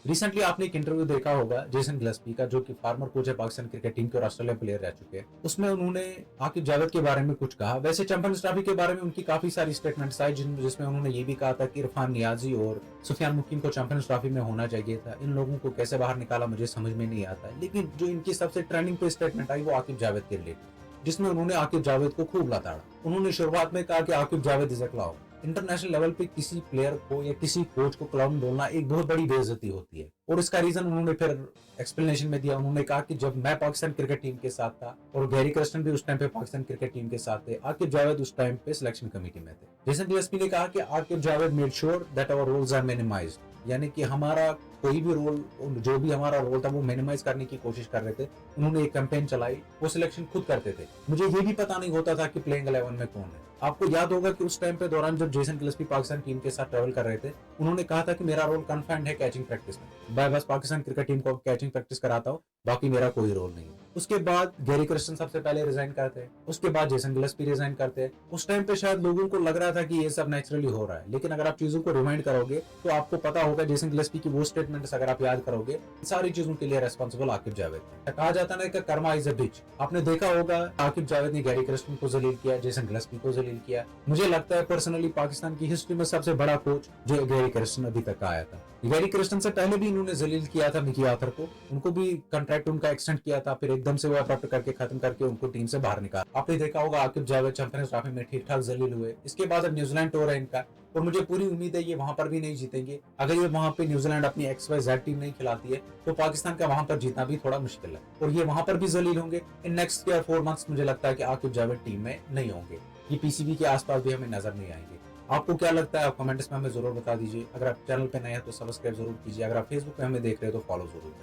Recently आपने एक interview देखा होगा जेसन गिलेस्पी का, जो कि फार्मर कोच है पाकिस्तान क्रिकेट टीम के और ऑस्ट्रेलिया प्लेयर रह चुके हैं। उसमें उन्होंने आकिब जावेद के बारे में कुछ कहा। वैसे चंपन ट्रॉफी के बारे में उनकी काफी सारी स्टेटमेंट्स आई, जिसमें उन्होंने ये भी कहा था कि इरफान नियाजी और सुफियान मुकीम को चैंपियंस ट्रॉफी में होना चाहिए था। इन लोगों को कैसे बाहर निकाला मुझे समझ में नहीं आता। लेकिन जो इनकी सबसे ट्रेंडिंग पे स्टेटमेंट आई वो आकिब जावेद के रिलेटेड, जिसमें उन्होंने आकिब जावेद को खूब लताड़ा। उन्होंने शुरुआत में कहा कि Aqib Javed is a clown. International level पे किसी प्लेयर को या किसी कोच को क्लाउन बोलना एक बहुत बड़ी बेइज्जती होती है। और इसका रीजन उन्होंने फिर एक्सप्लेनेशन में दिया। उन्होंने कहा कि जब मैं पाकिस्तान क्रिकेट टीम के साथ था और गैरी कर्स्टन भी उस टाइम पे पाकिस्तान क्रिकेट टीम के साथ थे, आकिब जावेद उस टाइम पे सिलेक्शन कमेटी में थे। जेसन गिलेस्पी ने कहा कि Aqib Javed made sure that our roles are minimised, यानी कि हमारा कोई भी रोल, जो भी हमारा रोल था वो मिनिमाइज करने की कोशिश कर रहे थे। उन्होंने एक कैंपेन चलाई, वो सिलेक्शन खुद करते थे। मुझे ये भी पता नहीं होता था कि प्लेइंग 11 में कौन है। आपको याद होगा कि उस टाइम पे दौरान जब जेसन गिलेस्पी पाकिस्तान टीम के साथ ट्रैवल कर रहे थे, उन्होंने कहा था कि मेरा रोल कन्फाइंड है कैचिंग प्रैक्टिस में, मैं बस पाकिस्तान क्रिकेट टीम को कैचिंग प्रैक्टिस कराता हूँ, बाकी मेरा कोई रोल नहीं है। उसके बाद गैरी कर्स्टन सबसे पहले रिजाइन करते हैं, उसके बाद जेसन गिलेस्पी रिजाइन करते हैं। उस टाइम पे शायद लोगों को लग रहा था कि ये सब नेचुरली हो रहा है, लेकिन अगर आप चीजों को रिमाइंड करोगे तो आपको पता होगा जेसन गिलेस्पी की वो स्टेटमेंट्स अगर आप याद करोगे, सारी चीजों के लिए रेस्पॉन्सिबल आकिब जावेद है। कहा जाता है कि कर्मा इज अ बिच। आपने देखा होगा आकिब जावेद ने गैरी कर्स्टन को जलील किया, जेसन गिलेस्पी को जलील किया। मुझे लगता है पर्सनली पाकिस्तान की हिस्ट्री में सबसे बड़ा कोच जो गैरी कर्स्टन अभी तक आया था। गैरी कर्स्टन से पहले भी इन्होंने जलील किया था मिकी आर्थर को, उनको भी कॉन्ट्रैक्ट उनका एक्सटेंड किया था, फिर एकदम से वो अब्रप्ट करके खत्म करके उनको टीम से बाहर निकाला। आपने देखा होगा आकिब जावेद चैंपियंस ट्रॉफी में ठीक ठाक जलील हुए। इसके बाद अब न्यूजीलैंड टूर है इनका, और मुझे पूरी उम्मीद है ये वहां पर भी नहीं जीतेंगे। अगर ये वहां पे न्यूजीलैंड अपनी XYZ टीम नहीं खिलाती है तो पाकिस्तान का वहां पर जीतना भी थोड़ा मुश्किल है, और ये वहां पर भी जलील होंगे। इन नेक्स्ट 4 मंथ्स मुझे लगता है कि आकिब जावेद टीम में नहीं होंगे, ये PCB के आसपास भी हमें नजर नहीं आएंगे। आपको क्या लगता है आप कमेंट्स में हमें जरूर बता दीजिए। अगर आप चैनल पे नए हैं तो सब्सक्राइब जरूर कीजिए। अगर आप फेसबुक पे हमें देख रहे हो तो फॉलो जरूर करें।